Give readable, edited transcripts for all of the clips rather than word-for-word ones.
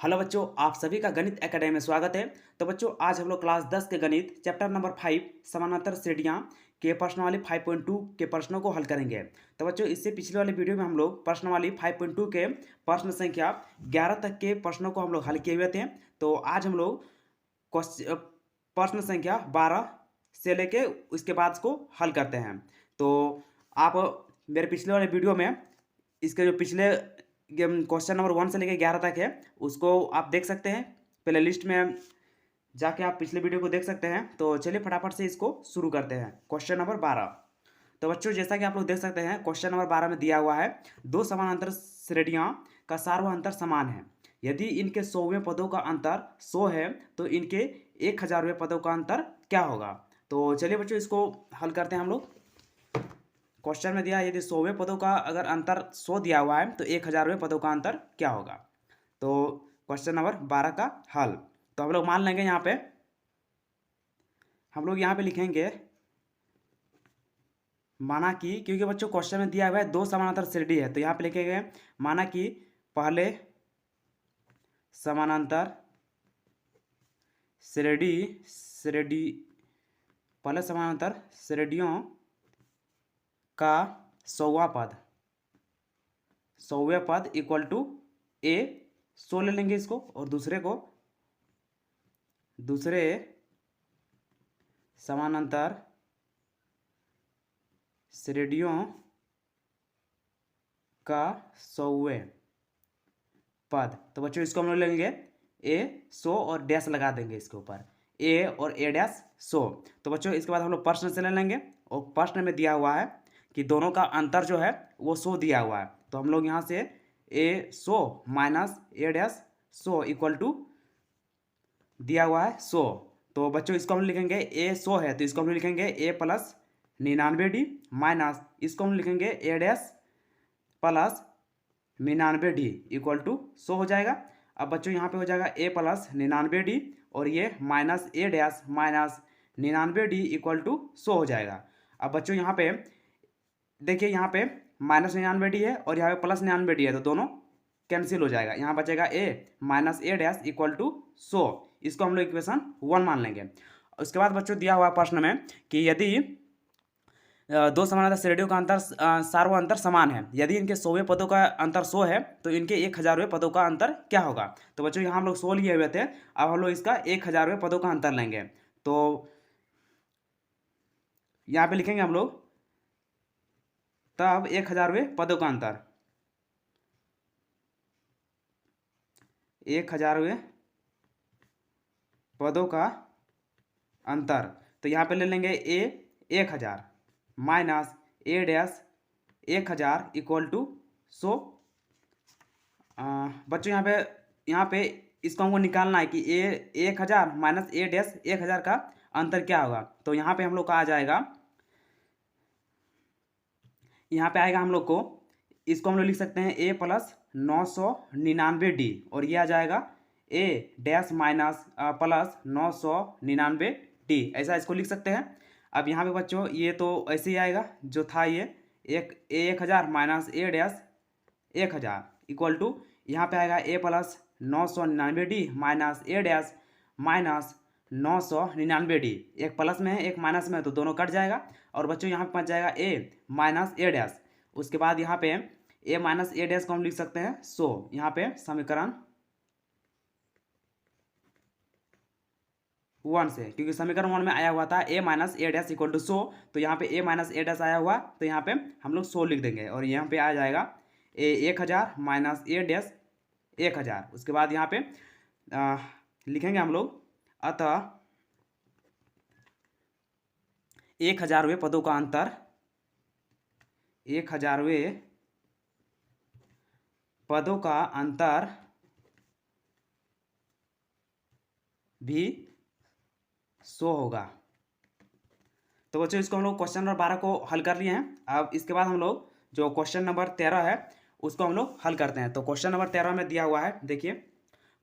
Hello बच्चों, आप सभी का गणित एकेडमी में स्वागत है। तो बच्चों, आज हम लोग क्लास 10 के गणित चैप्टर नंबर 5 समानांतर श्रेणियाँ के प्रश्नावली 5.2 के प्रश्नों को हल करेंगे। तो बच्चों, इससे पिछले वाले वीडियो में हम लोग प्रश्नावली 5.2 के प्रश्न संख्या 11 तक के प्रश्नों को हम लोग हल किए हुए थे। तो आज हम लोग प्रश्न संख्या 12 से लेके उसके बाद इसको हल करते हैं। तो आप मेरे पिछले वाले वीडियो में इसके जो पिछले क्वेश्चन नंबर 1 से लेकर 11 तक है उसको आप देख सकते हैं। प्ले लिस्ट में जाके आप पिछले वीडियो को देख सकते हैं। तो चलिए फटाफट से इसको शुरू करते हैं। Question number 12। तो बच्चों, जैसा कि आप लोग देख सकते हैं, क्वेश्चन नंबर 12 में दिया हुआ है दो समानांतर श्रेणियाँ का सार्वत्रिक अंतर समान है। यदि इनके 100वें पदों का अंतर 100 है तो इनके 1000वें पदों का अंतर क्या होगा। तो चलिए बच्चों, इसको हल करते हैं हम लोग। क्वेश्चन में दिया यदि 100वें पदों का अगर अंतर 100 दिया हुआ है तो 1000वें पदों का अंतर क्या होगा। तो क्वेश्चन नंबर 12 का हल तो हम लोग मान लेंगे। यहाँ पे हम लोग यहाँ पे लिखेंगे माना कि, क्योंकि बच्चों क्वेश्चन में दिया हुआ है दो समानांतर श्रेणी है तो यहाँ पे लिखेंगे माना कि पहले समानांतर श्रेणियों का 100वां पद इक्वल टू ए 100 ले लेंगे इसको, और दूसरे समानांतर श्रेणियों का 100वें पद। तो बच्चों इसको हम लोग लेंगे ए 100 और डैश लगा देंगे इसके ऊपर, ए और ए डैश 100। तो बच्चों इसके बाद हम लोग प्रश्न से ले लेंगे, और प्रश्न में दिया हुआ है कि दोनों का अंतर जो है वो 100 दिया हुआ है। तो हम लोग यहाँ से A 100 minus A dash 100 equal to दिया हुआ है 100। तो बच्चों इसको हम लिखेंगे ए 100 है तो इसको हम लिखेंगे ए प्लस 99D माइनस इसको हम लिखेंगे A dash plus 99D equal to 100 हो जाएगा। अब बच्चों यहाँ पे हो जाएगा ए प्लस 99D और ये minus A dash minus 99D equal to 100 हो जाएगा। अब बच्चों यहाँ पे देखिए, यहाँ पे माइनस 99D है और यहाँ पे प्लस 99D है तो दोनों कैंसिल हो जाएगा। यहाँ बचेगा A minus A dash equal to 100। इसको हम लोग इक्वेशन 1 मान लेंगे। उसके बाद बच्चों दिया हुआ प्रश्न में कि यदि दो समानांतर श्रेणियों का अंतर सार्वत्रिक अंतर समान है, यदि इनके 100वें पदों का अंतर 100 है तो इनके 1000वें पदों का अंतर क्या होगा। तो बच्चों यहाँ हम लोग 100 लिए हुए थे, अब हम लोग इसका 1000वें पदों का अंतर लेंगे। तो यहाँ पे लिखेंगे हम लोग तब 1000वें पदों का अंतर, 1000वें पदों का अंतर। तो यहाँ पे ले लेंगे A 1000 minus A dash 1000 equal to 100। बच्चों यहाँ पे इसको हमको निकालना है कि ए 1000 माइनस ए डैश 1000 का अंतर क्या होगा। तो यहाँ पे हम लोग का आ जाएगा, यहाँ पे आएगा हम लोग को, इसको हम लोग लिख सकते हैं ए प्लस 999D और ये आ जाएगा ए डैश माइनस प्लस 999D, ऐसा इसको लिख सकते हैं। अब यहाँ पे बच्चों ये तो ऐसे ही आएगा जो था, ये 1000 minus A dash 1000 equal to यहाँ पे आएगा A plus 999D minus A dash minus 999D। एक प्लस में है एक माइनस में है तो दोनों कट जाएगा, और बच्चों यहाँ पे बच जाएगा ए माइनस ए डैश। उसके बाद यहाँ पे ए माइनस ए डैश को हम लिख सकते हैं 100। यहाँ पे समीकरण 1 से, क्योंकि समीकरण 1 में आया हुआ था A minus A dash equal to 100, तो यहाँ पे ए माइनस ए डैश आया हुआ तो यहाँ पे हम लोग 100 लिख देंगे, और यहाँ पे आ जाएगा ए 1000 माइनस ए डैश 1000। उसके बाद यहाँ पे लिखेंगे हम लोग अतः 1000वें पदों का अंतर, 1000वें पदों का अंतर भी 100 होगा। तो बच्चों इसको हम लोग क्वेश्चन नंबर 12 को हल कर लिए हैं। अब इसके बाद हम लोग जो क्वेश्चन नंबर 13 है उसको हम लोग हल करते हैं। तो क्वेश्चन नंबर 13 में दिया हुआ है, देखिए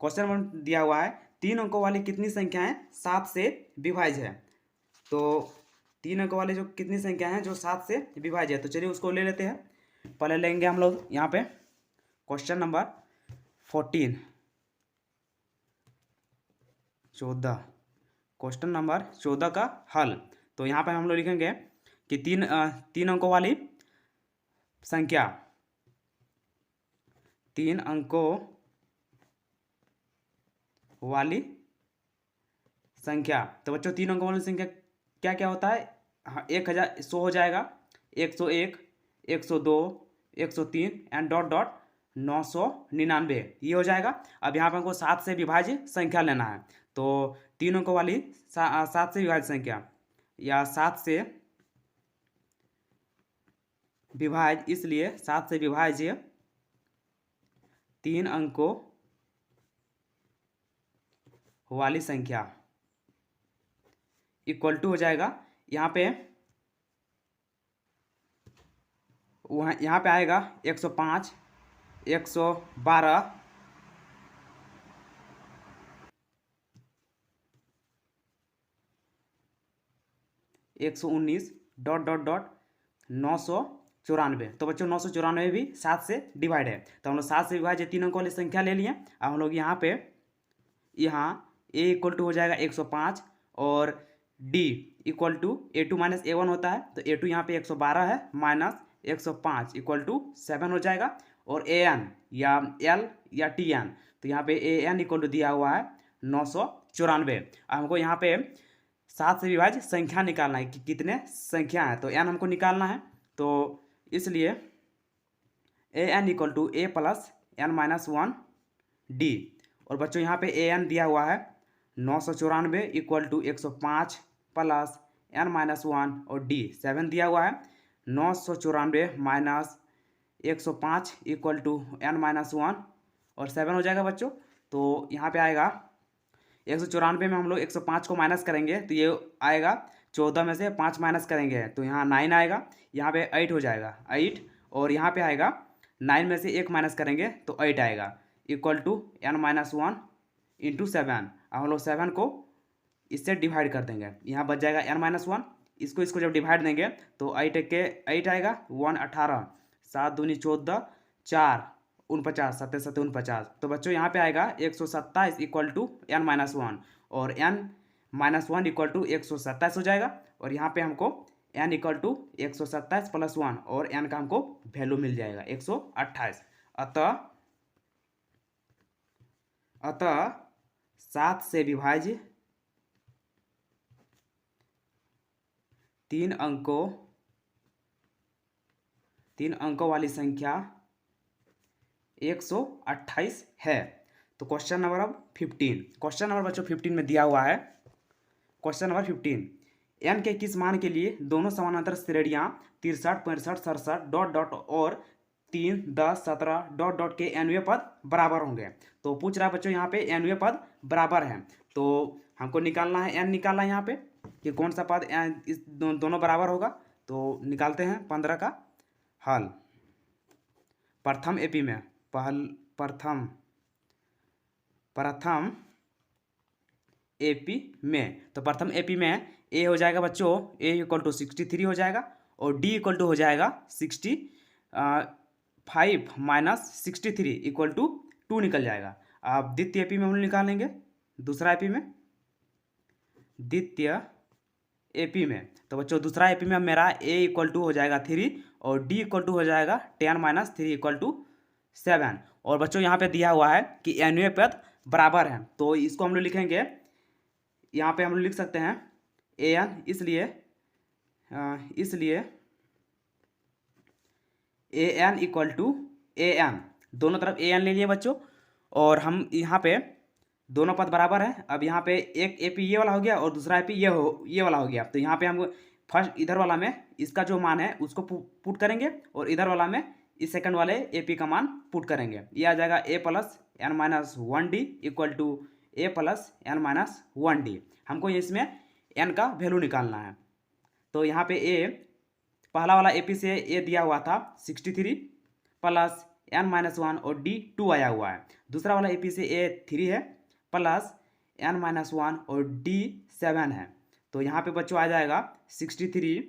क्वेश्चन नंबर दिया हुआ है 3 अंकों वाली कितनी संख्याएं 7 से विभाज्य है। तो 3 अंकों वाले जो कितनी संख्या हैं जो 7 से विभाज्य है, तो चलिए उसको ले लेते हैं। पहले लेंगे हम लोग यहाँ पे क्वेश्चन नंबर 14। 14, क्वेश्चन नंबर 14 का हल। तो यहाँ पे हम लोग लिखेंगे कि तीन अंकों वाली संख्या, 3 अंकों वाली संख्या। तो बच्चों 3 अंकों वाली संख्या क्या क्या होता है? हाँ, 1,100 हो जाएगा, 101, 102, 103 एंड डॉट डॉट 999 ये हो जाएगा। अब यहाँ पर हमको 7 से विभाज्य संख्या लेना है। तो 3 अंकों वाली 7 से विभाज्य संख्या, या 7 से विभाज्य, इसलिए 7 से विभाज्य 3 अंकों वाली संख्या इक्वल टू हो जाएगा, यहाँ पे यहाँ पे आएगा 105, 112, 119 डॉट डॉट डॉट 994। तो बच्चों 994 भी 7 से डिवाइड है। तो हम लोग 7 से विभाज्य 3 अंकों वाली संख्या ले लिए। अब हम लोग यहाँ पे ए इक्वल टू हो जाएगा 105 और D equal to A2 minus A1 होता है। तो A2 यहाँ पे 112 है माइनस 105 इक्वल टू 7 हो जाएगा। और AN या L या TN, तो यहाँ पे AN इक्वल टू दिया हुआ है 994। अब हमको यहाँ पे 7 से विभाज्य संख्या निकालना है कि कितने संख्या है। तो n हमको निकालना है, तो इसलिए AN equal to A plus N minus 1 D। और बच्चों यहाँ पे AN दिया हुआ है 994 equal to 105 plus N minus 1 और D 7 दिया हुआ है। 994 माइनस 105 इक्वल टू N माइनस 1 और 7 हो जाएगा बच्चों। तो यहाँ पे आएगा 194 में हम लोग 105 को माइनस करेंगे तो ये आएगा 14 में से 5 माइनस करेंगे तो यहाँ 9 आएगा, यहाँ पे 8 हो जाएगा 8, और यहाँ पे आएगा 9 में से 1 माइनस करेंगे तो 8 आएगा equal to N minus 1 into 7। अब हम लोग 7 को इससे डिवाइड कर देंगे, यहाँ बच जाएगा N माइनस 1। इसको जब डिवाइड देंगे तो 8 के 8 आएगा, 1 18, 7 दूनी 14, 4 49, 7 7 49। तो बच्चों यहाँ पे आएगा 127 इक्वल टू N माइनस 1 और N माइनस 1 इक्वल टू 127 हो जाएगा। और यहाँ पे हमको N इक्वल टू 127 प्लस 1 और N का हमको वैल्यू मिल जाएगा 128। अतः 7 से विभाज्य 3 अंकों वाली संख्या 128 है। तो क्वेश्चन नंबर अब 15, क्वेश्चन नंबर बच्चों 15 में दिया हुआ है। क्वेश्चन नंबर 15, n के किस मान के लिए दोनों समानांतर श्रेणियां 63, 65, 67 डॉट डॉट और 3, 10, 17 डॉट डॉट के nवें पद बराबर होंगे। तो पूछ रहा है बच्चों यहाँ पे nवें पद बराबर है, तो हमको निकालना है n निकालना है यहाँ पे कि कौन सा पद इस दोनों बराबर होगा। तो निकालते हैं 15 का हल। प्रथम एपी में प्रथम एपी में, तो प्रथम एपी में ए हो जाएगा बच्चों, ए इक्वल टू 63 हो जाएगा और डी इक्वल टू हो जाएगा 65 माइनस 63 इक्वल टू 2 निकल जाएगा। अब द्वितीय एपी में हम निकालेंगे, दूसरा एपी में, द्वितीय एपी में। तो बच्चों दूसरा एपी में मेरा ए इक्वल टू हो जाएगा 3 और डी इक्वल टू हो जाएगा 10 माइनस 3 इक्वल टू 7। और बच्चों यहाँ पे दिया हुआ है कि nवें पद बराबर है, तो इसको हम लोग लिखेंगे, यहाँ पे हम लोग लिख सकते हैं an, इसलिए an इक्वल टू an, दोनों तरफ an ले लिए बच्चों। और हम यहाँ पे दोनों पद बराबर है। अब यहाँ पे एक एपी ये वाला हो गया और दूसरा एपी ये वाला हो गया। तो यहाँ पे हम फर्स्ट इधर वाला में इसका जो मान है उसको पुट करेंगे और इधर वाला में इस सेकंड वाले एपी का मान पुट करेंगे। ये आ जाएगा a plus n minus 1d equal to a plus n minus 1d। हमको इसमें n का वैल्यू निकालना है। तो यहाँ पे a पहला वाला एपी से a दिया हुआ था 63 प्लस n माइनस 1 और d 2 आया हुआ है। दूसरा वाला एपी से a 3 है प्लस n माइनस 1 और d 7 है। तो यहाँ पे बच्चों आ जाएगा 63।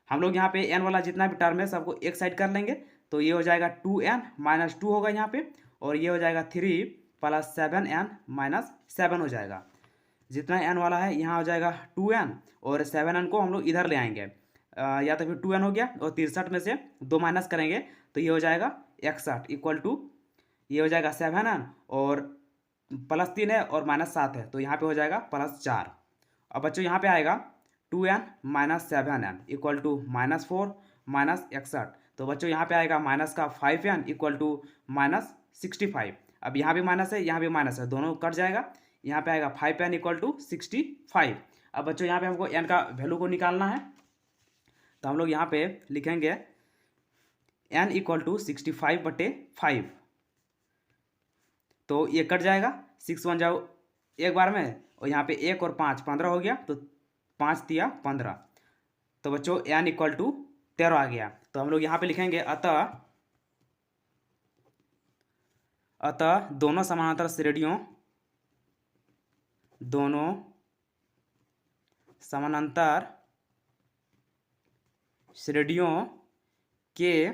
हम लोग यहाँ पे n वाला जितना भी टर्म है सबको एक साइड कर लेंगे, तो ये हो जाएगा 2n माइनस 2 होगा यहाँ पे, और ये हो जाएगा 3 प्लस 7n माइनस 7 हो जाएगा। जितना n वाला है यहाँ हो जाएगा 2n, और 7n को हम लोग इधर ले आएंगे, या तो फिर 2n हो गया, और 63 में से 2 माइनस करेंगे तो ये हो जाएगा 61 इक्वल टू, ये हो जाएगा 7n, और +3 है और -7 है, तो यहाँ पे हो जाएगा +4। अब बच्चों यहाँ पे आएगा 2n - 7n इक्वल टू -4 -61, तो बच्चों यहाँ पे आएगा माइनस का 5n इक्वल टू -65। अब यहाँ भी माइनस है, यहाँ भी माइनस है, दोनों कट जाएगा, यहाँ पे आएगा 5n इक्वल टू 65। अब बच्चों यहाँ पे हमको n का वैल्यू को निकालना है, तो हम लोग यहाँ पे लिखेंगे n इक्वल टू 65/5, तो ये कट जाएगा, 6 1 जाओ एक बार में, और यहाँ पे 1 और 5 15 हो गया, तो 5 तिया 15, तो बच्चों n इक्वल टू 13 आ गया। तो हम लोग यहाँ पे लिखेंगे अतः दोनों समानांतर श्रेणियों, दोनों समानांतर श्रेणियों के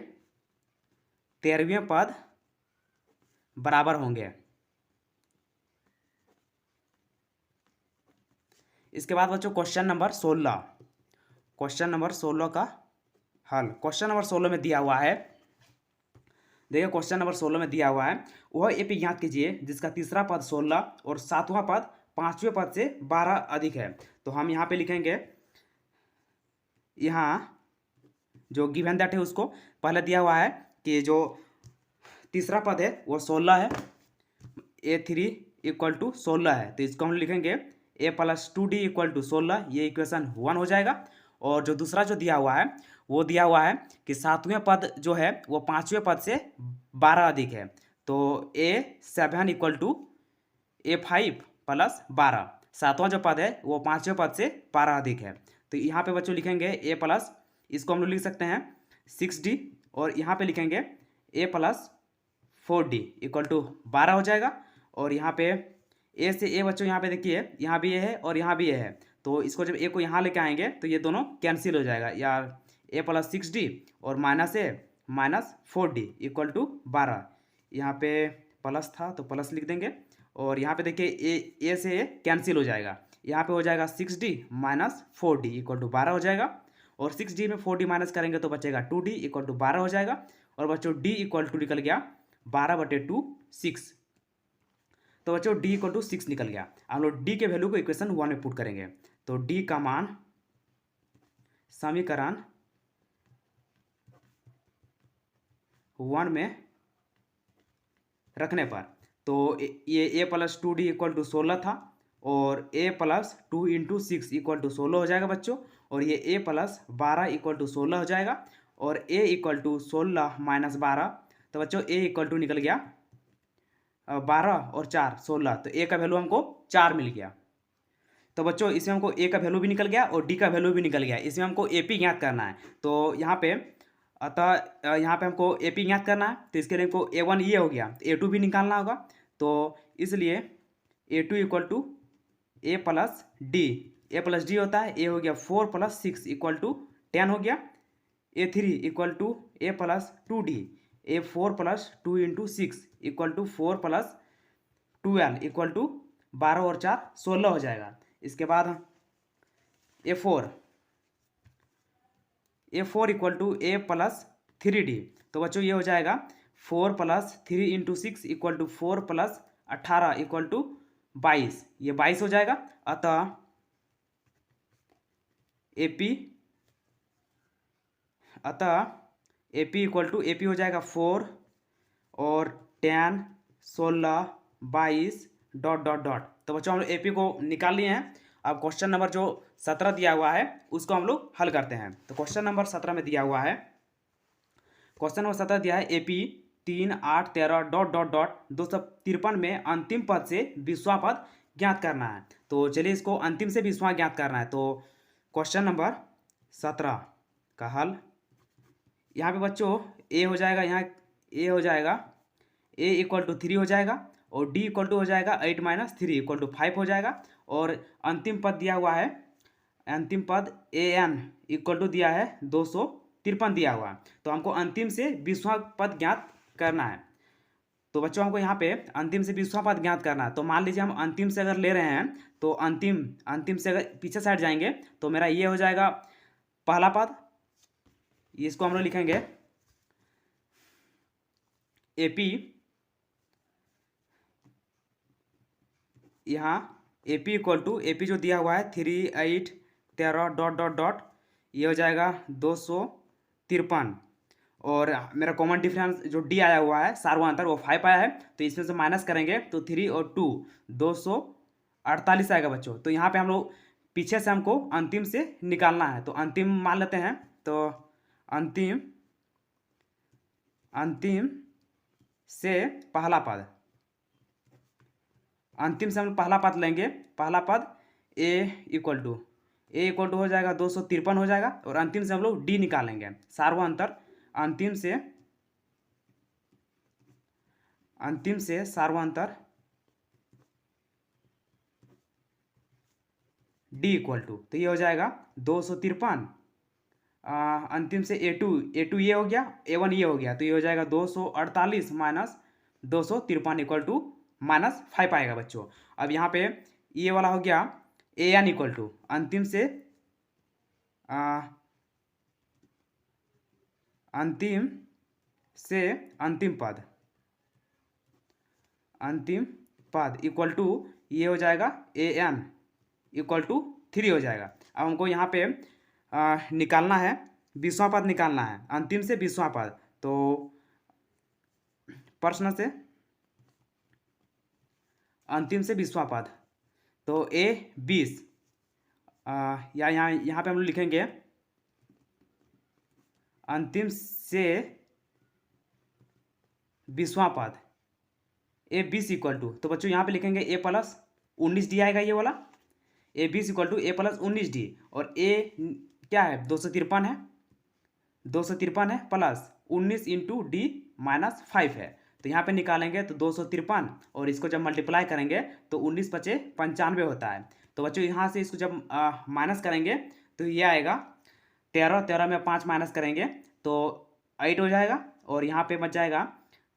13वें पद बराबर होंगे। इसके बाद बच्चों क्वेश्चन नंबर 16, क्वेश्चन नंबर 16 का हल। क्वेश्चन नंबर 16 में दिया हुआ है, देखिए क्वेश्चन नंबर 16 में दिया हुआ है, वह एपी ज्ञात कीजिए जिसका तीसरा पद 16 और सातवां पद 5वें पद से 12 अधिक है। तो हम यहाँ पे लिखेंगे, यहाँ जो गिवन दैट है उसको पहले दिया हुआ है कि जो तीसरा पद है वो 16 है, A3 इक्वल टू 16 है, तो इसको हम लिखेंगे A + 2D इक्वल टू 16, ये इक्वेशन 1 हो जाएगा। और जो दूसरा जो दिया हुआ है वो दिया हुआ है कि सातवें पद जो है वो 5वें पद से 12 अधिक है, तो A7 इक्वल टू A5 + 12, सातवां जो पद है वो 5वें पद से 12 अधिक है, तो यहाँ पे बच्चों लिखेंगे A प्लस, इसको हम लोग लिख सकते हैं 6D, और यहाँ पे लिखेंगे A + 4D इक्वल टू 12 हो जाएगा। और यहाँ पे A से A बच्चों यहाँ पे देखिए, यहाँ भी A है और यहाँ भी A है, तो इसको जब A को यहाँ लेके आएंगे तो ये दोनों कैंसिल हो जाएगा, या A + 6D और -A - 4D इक्वल टू 12, यहाँ पे प्लस था तो प्लस लिख देंगे, और यहाँ पे देखिए A से A कैंसिल हो जाएगा, यहाँ पे हो जाएगा 6D - 4D इक्वल टू 12 हो जाएगा, और 6D में 4D माइनस करेंगे तो बचेगा 2D इक्वल टू 12 हो जाएगा, और बच्चों D इक्वल टू निकल गया 12/2 6, तो बच्चों D इक्वल टू 6 निकल गया। हम लोग D के वैल्यू को इक्वेशन 1 में पुट करेंगे, तो D का मान समीकरण 1 में रखने पर, तो ये A + 2D इक्वल टू 16 था, और A + 2 × 6 इक्वल टू 16 हो जाएगा बच्चों, और ये A + 12 इक्वल टू 16 हो जाएगा, और A इक्वल टू 16 - 12, तो बच्चों A इक्वल टू निकल गया 12 और 4 16, तो A का वैल्यू हमको 4 मिल गया। तो बच्चों इसमें हमको A का वैल्यू भी निकल गया और D का वैल्यू भी निकल गया, इसमें हमको AP ज्ञात करना है, तो यहाँ पे अतः यहाँ पे हमको AP ज्ञात करना है, तो इसके लिए हमको A1 ये हो गया, तो A2 भी निकालना होगा, तो इसलिए A2 equal to A + D होता है, A हो गया 4 + 6 इक्वल टू 10 हो गया, A3 equal to A + 2D, A4 + 2 × 6 equal to 4 + 12 equal to 12 और 4 16 हो जाएगा। इसके बाद A4 equal to A + 3D, तो बच्चों ये हो जाएगा 4 + 3 × 6 इक्वल टू 4 + 18 इक्वल टू 22, ये 22 हो जाएगा। अतः AP इक्वल टू AP हो जाएगा 4 और 10 16 22 ... तो बच्चों हम लोग AP को निकाल लिए हैं। अब क्वेश्चन नंबर जो 17 दिया हुआ है उसको हम लोग हल करते हैं। तो क्वेश्चन नंबर 17 में दिया हुआ है, क्वेश्चन नंबर 17 दिया है AP 3 8 13 ... 253 में अंतिम पद से 20वां पद ज्ञात करना है। तो चलिए इसको अंतिम से 20वां ज्ञात करना है। तो क्वेश्चन नंबर 17 का हल, यहाँ पे बच्चों A हो जाएगा, यहाँ A हो जाएगा, A इक्वल टू 3 हो जाएगा, और D इक्वल टू हो जाएगा 8 - 3 इक्वल टू 5 हो जाएगा, और अंतिम पद दिया हुआ है, अंतिम पद AN इक्वल टू दिया है 253 दिया हुआ है। तो हमको अंतिम से 20वां पद ज्ञात करना है। तो बच्चों हमको यहाँ पे अंतिम से 20वां पद ज्ञात करना है। तो मान लीजिए हम अंतिम से अगर ले रहे हैं तो अंतिम से अगर पीछे साइड जाएंगे तो मेरा ये हो जाएगा पहला पद। इसको हम लोग लिखेंगे AP, यहाँ AP इक्वल टू AP जो दिया हुआ है 3, 8, 13 डॉट डॉट डॉट, ये हो जाएगा 253। और मेरा कॉमन डिफरेंस जो D आया हुआ है सार्वधातुक वो 5 आया है, तो इसमें से माइनस करेंगे तो 3 और 2 248 आएगा बच्चों। तो यहाँ पे हम लोग पीछे से हमको अंतिम से निकालना है, तो अंतिम मान लेते हैं। तो अंतिम से पहला पद, अंतिम से हम पहला पद लेंगे। पहला पद A इक्वल टू हो जाएगा 253 हो जाएगा, और अंतिम से हम लोग D निकालेंगे सार्वधातुक। अंतिम से सार्वधातुक D इक्वल टू, तो ये हो जाएगा 253। अंतिम से A2 ये हो गया, A1 ये हो गया, तो ये हो जाएगा 248 माइनस 253 इक्वल टू -5 आएगा बच्चों। अब यहाँ पे ये वाला हो गया AN इक्वल टू अंतिम से अंतिम पद इक्वल टू ये हो जाएगा AN इक्वल टू 3 हो जाएगा। अब हमको यहाँ पे निकालना है 20वां पद निकालना है, अंतिम से 20वां पद। तो प्रश्न से अंतिम से 20वां पद, तो A 20 या यहाँ पे हम लोग लिखेंगे अंतिम से 20वां पद A 20 इक्वल टू, तो बच्चों यहाँ पे लिखेंगे A प्लस 19D आएगा ये वाला। A 20 equal to A plus 19D, और A क्या है 253 है, 253 है प्लस 19 इंटू D माइनस 5 है। तो यहाँ पे निकालेंगे तो 253, और इसको जब मल्टीप्लाई करेंगे तो 19 × 5 = 95 होता है। तो बच्चों यहाँ से इसको जब माइनस करेंगे तो ये आएगा 13 में 5 माइनस करेंगे तो 8 हो जाएगा, और यहाँ पे बच जाएगा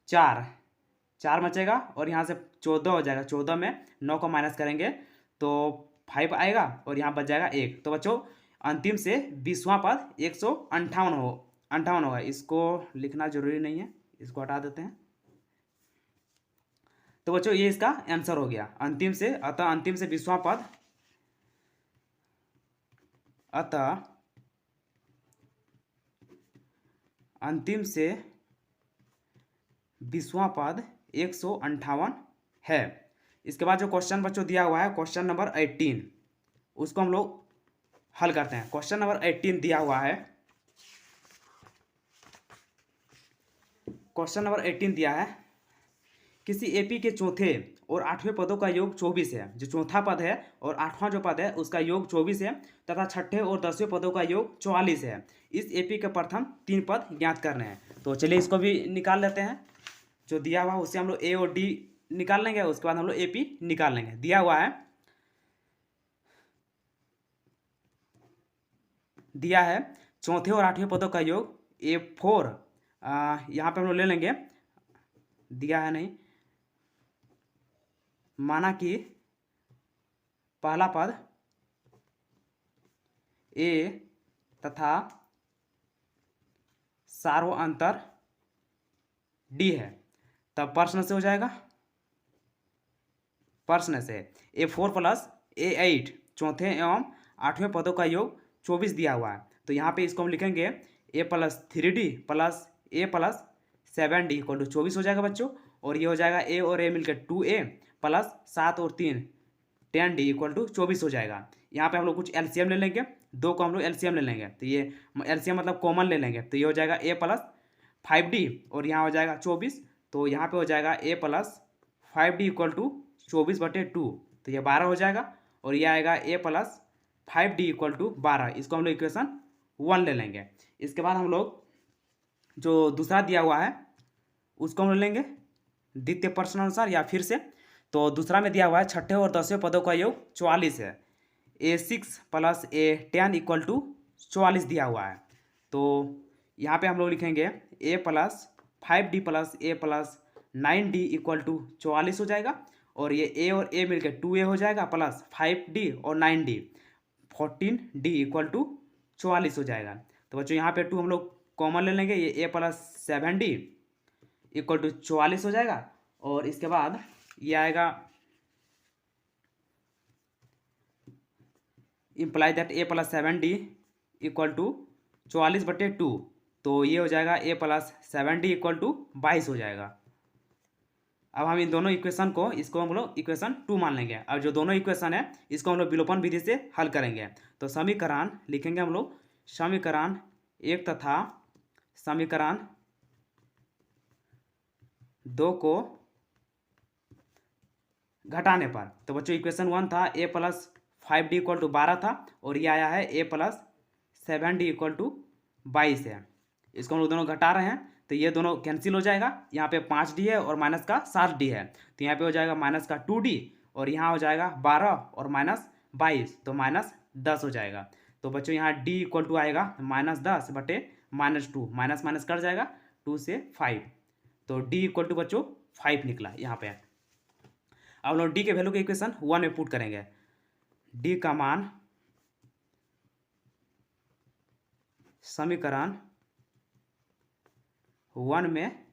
4 बचेगा, और यहाँ से 14 हो जाएगा। 14 में 9 को माइनस करेंगे तो 5 आएगा, और यहाँ बच जाएगा 1। तो बच्चों अंतिम से 20वां पद 158 होगा। इसको लिखना जरूरी नहीं है, इसको हटा देते हैं। तो बच्चों ये इसका आंसर हो गया अंतिम से। अतः अंतिम से 20वां पद, अंतिम से 20वां पद 158 है। इसके बाद जो क्वेश्चन बच्चों दिया हुआ है क्वेश्चन नंबर 18, उसको हम लोग हल करते हैं। क्वेश्चन नंबर 18 दिया हुआ है, क्वेश्चन नंबर 18 दिया है किसी AP के चौथे और 8वें पदों का योग 24 है। जो चौथा पद है और 8वां जो पद है उसका योग 24 है, तथा छठे और 10वें पदों का योग 44 है। इस AP के प्रथम 3 पद ज्ञात करने हैं। तो चलिए इसको भी निकाल लेते हैं। जो दिया हुआ है उससे हम लोग A और D निकाल लेंगे, उसके बाद हम लोग AP निकाल लेंगे। दिया हुआ है चौथे और 8वें पदों का योग A4, यहाँ पे हम लोग ले लेंगे, दिया है नहीं, माना कि पहला पद A तथा सार्वधातुक D है, तब प्रश्न से हो जाएगा। प्रश्न से A4 प्लस A8 चौथे एवं 8वें पदों का योग 24 दिया हुआ है। तो यहाँ पे इसको हम लिखेंगे A plus 3D plus A plus 7D equal to 24 हो जाएगा बच्चों। और ये हो जाएगा A और A मिलकर 2A प्लस 7 और 3 10D इक्वल टू 24 हो जाएगा। यहाँ पे हम लोग कुछ LCM ले लेंगे, 2 को हम लोग LCM ले लेंगे, तो ये LCM मतलब कॉमन ले लेंगे, तो ये हो जाएगा A प्लस 5D, और यहाँ हो जाएगा 24, तो यहाँ पे हो जाएगा A plus 5D equal to 24/2, तो ये 12 हो जाएगा। और ये आएगा A plus 5D equal to 12, इसको हम लोग इक्वेशन 1 ले लेंगे। इसके बाद हम लोग जो दूसरा दिया हुआ है उसको हम लेंगे द्वितीय प्रश्न अनुसार या फिर से। तो दूसरा में दिया हुआ है छठे और 10वें पदों का योग 44 है। A6 plus A10 equal to 44 दिया हुआ है। तो यहाँ पे हम लोग लिखेंगे A plus 5D plus A plus 9D equal to 44 हो जाएगा, और ये ए और ए मिलकर 2A हो जाएगा प्लस 5D और 9D 14D इक्वल टू 44 हो जाएगा। तो बच्चों यहाँ पे 2 हम लोग कॉमन ले लेंगे, ये ए प्लस 7D इक्वल टू 44 हो जाएगा, और इसके बाद ये आएगा imply that A plus 7D equal to 44/2, तो ये हो जाएगा ए प्लस 7D इक्वल टू 22 हो जाएगा। अब हम इन दोनों इक्वेशन को, इसको हम लोग इक्वेशन 2 मान लेंगे। अब जो दोनों इक्वेशन है इसको हम लोग विलोपन विधि से हल करेंगे। तो समीकरण लिखेंगे हम लोग, समीकरण 1 तथा समीकरण 2 को घटाने पर, तो बच्चों इक्वेशन 1 था ए प्लस 5D इक्वल टू 12 था, और ये आया है ए प्लस 7D इक्वल टू 22 है। इसको हम लोग दोनों घटा रहे हैं, तो ये दोनों कैंसिल हो जाएगा। यहाँ पे 5D है और माइनस का 7D है, तो यहाँ पे हो जाएगा माइनस का 2D, और यहाँ हो जाएगा 12 और माइनस 22, तो माइनस 10 हो जाएगा। तो बच्चों यहाँ D इक्वल टू आएगा -10/-2, माइनस माइनस कट जाएगा, 2 से 5, तो D इक्वल टू बच्चों 5 निकला यहाँ पे। अब लोग D के वैल्यू के इक्वेशन 1 में पुट करेंगे। D का मान समीकरण 1 में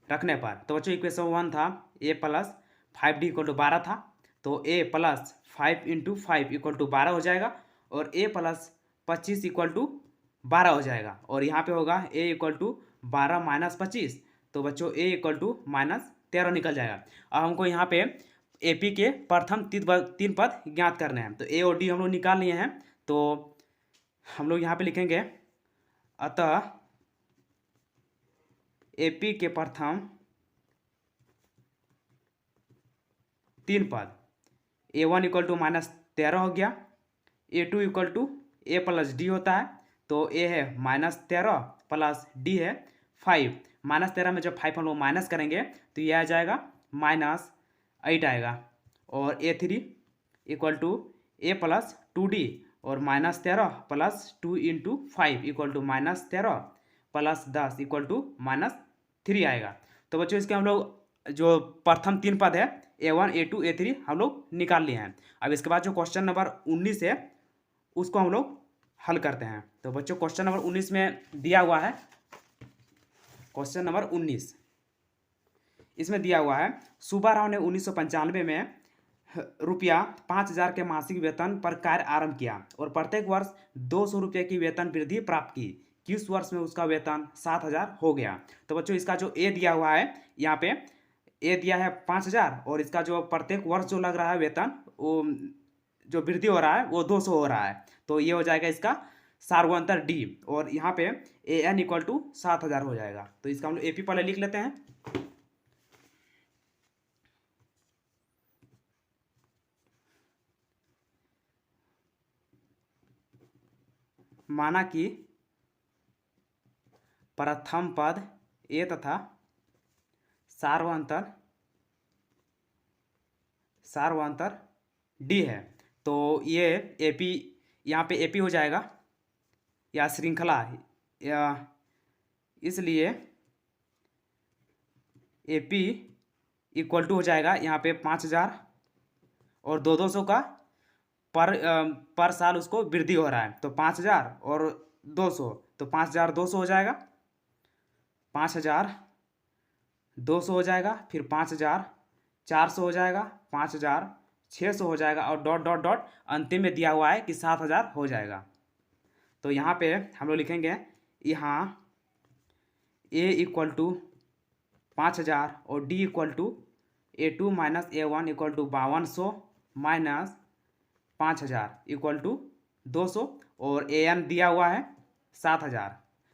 रखने पर, तो बच्चों इक्वेशन 1 था ए प्लस 5D इक्वल टू 12 था, तो ए प्लस 5 × 5 इक्वल टू 12 हो जाएगा, और ए प्लस 25 इक्वल टू 12 हो जाएगा, और यहाँ पे होगा ए इक्वल टू 12 माइनस 25, तो बच्चों ए इक्वल टू -13 निकल जाएगा। अब हमको यहाँ पे एपी के प्रथम 3 पद ज्ञात करने हैं, तो ए और डी हम लोग निकाल लिए हैं। तो हम लोग यहाँ पे लिखेंगे, अतः एपी के प्रथम 3 पद A1 इक्वल टू -13 हो गया, A2 equal to A plus D होता है, तो ए है -13 प्लस डी है 5, -13 में जब 5 हम लोग माइनस करेंगे तो ये आ जाएगा -8 आएगा, और A3 equal to A plus 2D, और -13 plus 2 × 5 equal to -13 plus 10 equal to -3 आएगा। तो बच्चों इसके हम लोग जो प्रथम 3 पद है A1, A2, A3 हम लोग निकाल लिए हैं। अब इसके बाद जो क्वेश्चन नंबर 19 है उसको हम लोग हल करते हैं। तो बच्चों क्वेश्चन नंबर 19 में दिया हुआ है, क्वेश्चन नंबर 19 इसमें दिया हुआ है, सुब्बा राव ने 1995 में रुपया 5,000 के मासिक वेतन पर कार्य आरंभ किया और प्रत्येक वर्ष 200 रुपये की वेतन वृद्धि प्राप्त की। किस वर्ष में उसका वेतन 7,000 हो गया? तो बच्चों इसका जो ए दिया हुआ है, यहाँ पे ए दिया है 5,000, और इसका जो प्रत्येक वर्ष जो लग रहा है वेतन, वो जो वृद्धि हो रहा है वो 200 हो रहा है, तो ये हो जाएगा इसका सार्वंतर डी, और यहाँ पे ए एन इक्वल टू 7,000 हो जाएगा। तो इसका हम लोग एपी पहले लिख लेते हैं। माना कि प्रथम पद ए तथा सार्वंतर डी है, तो ये एपी, यहाँ पे एपी हो जाएगा या श्रृंखला, या इसलिए एपी इक्वल टू हो जाएगा यहाँ पे 5,000 और 200 का पर साल उसको वृद्धि हो रहा है, तो 5,000 और 200, तो 5,200 हो जाएगा, 5,200 हो जाएगा, फिर 5,400 हो जाएगा, 5,600 हो जाएगा, और डॉट डॉट डॉट अंतिम में दिया हुआ है कि 7,000 हो जाएगा। तो यहाँ पे हम लोग लिखेंगे, यहाँ ए इक्वल टू 5,000 और D equal to A2 minus A1 equal to 5200 minus 5,000 equal to 200, और ए एन दिया हुआ है 7,000।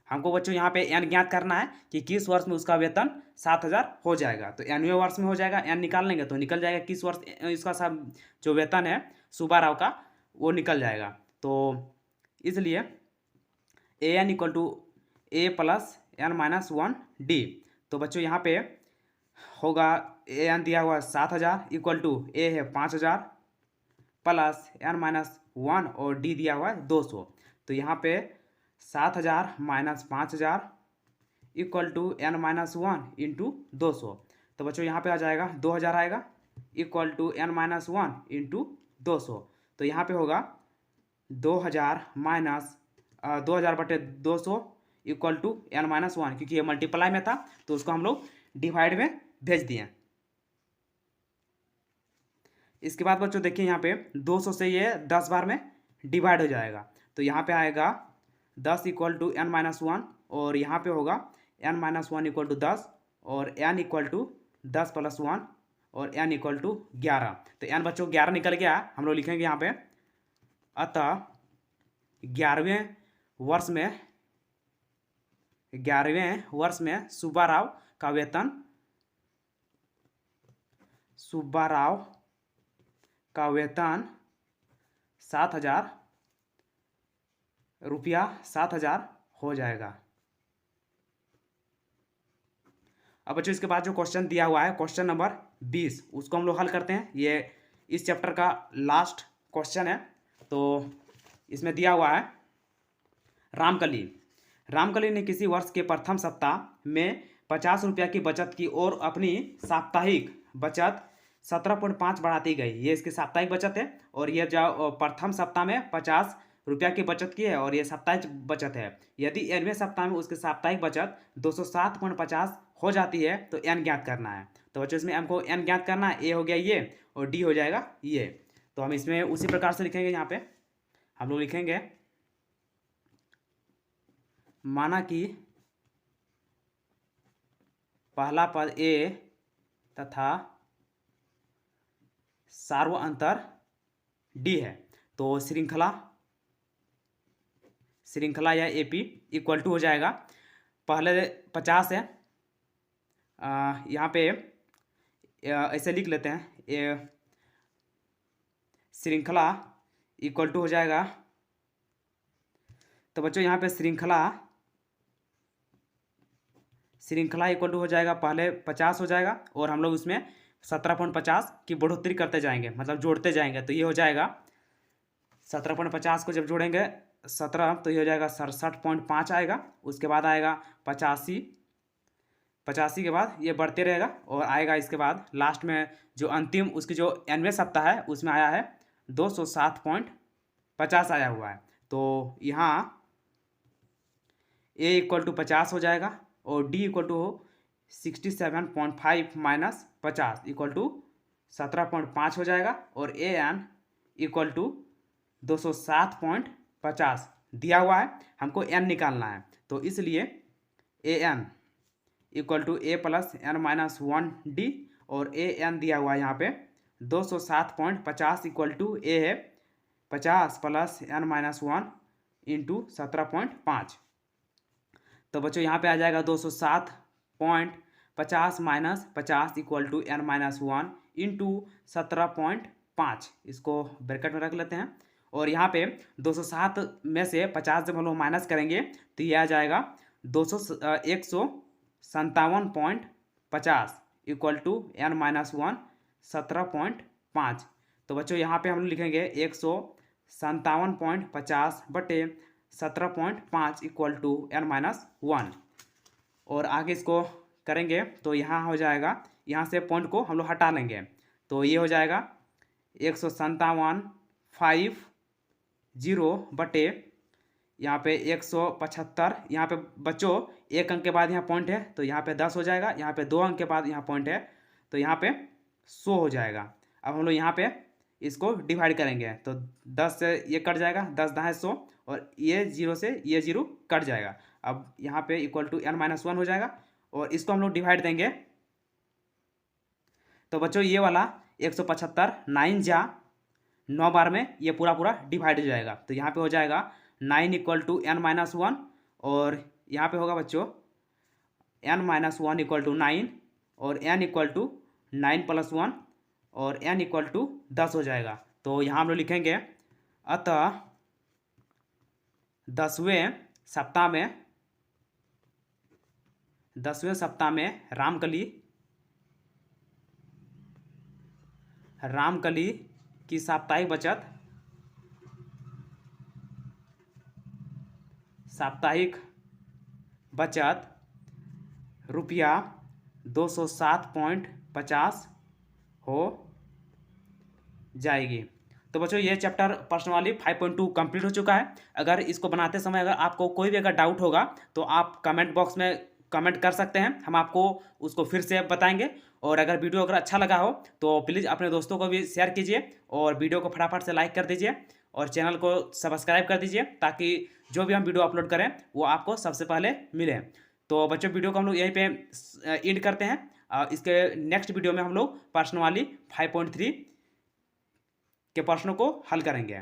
हमको बच्चों यहाँ पे एन ज्ञात करना है कि किस वर्ष में उसका वेतन 7,000 हो जाएगा, तो एनवें वर्ष में हो जाएगा, एन निकाल लेंगे तो निकल जाएगा किस वर्ष इसका सब जो वेतन है सुब्बा राव का वो निकल जाएगा। तो इसलिए A N equal to A plus N minus 1 D, तो बच्चों यहाँ पे होगा ए एन दिया हुआ 7,000 इक्वल टू ए है 5,000 प्लस एन माइनस 1 और डी दिया हुआ है 200, तो यहाँ पे 7,000 minus 5,000 equal to n-1 into 200। तो बच्चों यहाँ पे आ जाएगा 2000 आएगा इक्वल टू n-1 इंटू 200। तो यहाँ पे होगा 2000 माइनस 2000/200 इक्वल टू n-1, क्योंकि ये मल्टीप्लाई में था तो उसको हम लोग डिवाइड में भेज दिए। इसके बाद बच्चों देखिए यहाँ पे 200 से ये 10 बार में डिवाइड हो जाएगा। तो यहाँ पे आएगा 10 इक्वल टू n-1 और यहाँ पे होगा n-1 इक्वल टू 10 और n इक्वल टू 10 + 1 और n इक्वल टू 11। तो n बच्चों 11 निकल गया। हम लोग लिखेंगे यहाँ पे अतः 11वें वर्ष में सुब्बाराव का वेतन 7,000 रुपया 7,000 हो जाएगा। अब बच्चों इसके बाद जो क्वेश्चन दिया हुआ है क्वेश्चन नंबर 20, उसको हम लोग हल करते हैं। ये इस चैप्टर का लास्ट क्वेश्चन है। तो इसमें दिया हुआ है रामकली ने किसी वर्ष के प्रथम सप्ताह में 50 रुपया की बचत की और अपनी साप्ताहिक बचत 17.5 बढ़ाती गई। ये इसकी साप्ताहिक बचत है और ये जो प्रथम सप्ताह में 50 रुपया की बचत की है और ये साप्ताहिक बचत है। यदि nवें सप्ताह में उसकी साप्ताहिक बचत 207.50 हो जाती है तो n ज्ञात करना है। तो बच्चों इसमें हमको n ज्ञात करना है। a हो गया ये और d हो जाएगा ये। तो हम इसमें उसी प्रकार से लिखेंगे। यहाँ पे हम लोग लिखेंगे माना कि पहला पद a तथा सार्वअंतर d है। तो श्रृंखला या AP इक्वल टू हो जाएगा, पहले 50 है, यहाँ पे ऐसे लिख लेते हैं, श्रृंखला इक्वल टू हो जाएगा। तो बच्चों यहाँ पे श्रृंखला इक्वल टू हो जाएगा, पहले 50 हो जाएगा और हम लोग उसमें 17.50 की बढ़ोतरी करते जाएंगे, मतलब जोड़ते जाएंगे। तो ये हो जाएगा 17.50 को जब जोड़ेंगे 17 तो ये हो जाएगा 67.5 आएगा। उसके बाद आएगा 85 के बाद ये बढ़ते रहेगा और आएगा इसके बाद लास्ट में जो अंतिम उसकी जो nवें सप्ताह है उसमें आया है 207.50 आया हुआ है। तो यहाँ a इक्वल टू 50 हो जाएगा और d equal to 67.5 minus 50 equal to 17.5 हो जाएगा और an इक्वल टू 207.50 दिया हुआ है, हमको n निकालना है। तो इसलिए an equal to a plus n-1d और an दिया हुआ है यहाँ पे 207.50 इक्वल टू a है 50 प्लस n-1 इंटू 17.5। तो बच्चों यहाँ पे आ जाएगा 207.50 minus 50 equal to n-1 into 17.5। इसको ब्रैकेट में रख लेते हैं और यहाँ पे 207 में से 50 जब हम लोग माइनस करेंगे तो ये आ जाएगा 157.50 इक्वल टू n-1 17.5। तो बच्चों यहाँ पे हम लोग लिखेंगे 157.50 बटे 17.5 इक्वल टू n-1 और आगे इसको करेंगे तो यहाँ हो जाएगा, यहाँ से पॉइंट को हम लोग हटा लेंगे तो ये हो जाएगा 157.50 बटे यहाँ पे 175। यहाँ पे बच्चों एक अंक के बाद यहाँ पॉइंट है तो यहाँ पे 10 हो जाएगा, यहाँ पे 2 अंक के बाद यहाँ पॉइंट है तो यहाँ पे 100 हो जाएगा। अब हम लोग यहाँ पे इसको डिवाइड करेंगे तो 10 से ये कट जाएगा, 10 दाएँ 100 और ये 0 से ये 0 कट जाएगा। अब यहाँ पे इक्वल टू n-1 हो जाएगा और इसको हम लोग डिवाइड देंगे तो बच्चों ये वाला 175 9 जा 9 बार में ये पूरा डिवाइड हो जाएगा। तो यहाँ पे हो जाएगा 9 इक्वल टू n-1 और यहाँ पे होगा बच्चों n-1 इक्वल टू 9 और n इक्वल टू 9 + 1 और n इक्वल टू 10 हो जाएगा। तो यहाँ हम लोग लिखेंगे अतः 10वें सप्ताह में रामकली की साप्ताहिक बचत रुपया 207.50 हो जाएगी। तो बच्चों ये चैप्टर प्रश्नावली 5.2 कंप्लीट हो चुका है। अगर इसको बनाते समय अगर आपको कोई भी अगर डाउट होगा तो आप कमेंट बॉक्स में कमेंट कर सकते हैं, हम आपको उसको फिर से बताएंगे। और अगर वीडियो अगर अच्छा लगा हो तो प्लीज़ अपने दोस्तों को भी शेयर कीजिए और वीडियो को फटाफट से लाइक कर दीजिए और चैनल को सब्सक्राइब कर दीजिए, ताकि जो भी हम वीडियो अपलोड करें वो आपको सबसे पहले मिले। तो बच्चों वीडियो को हम लोग यहीं पे एंड करते हैं। इसके नेक्स्ट वीडियो में हम लोग प्रश्नावली 5.3 के प्रश्नों को हल करेंगे।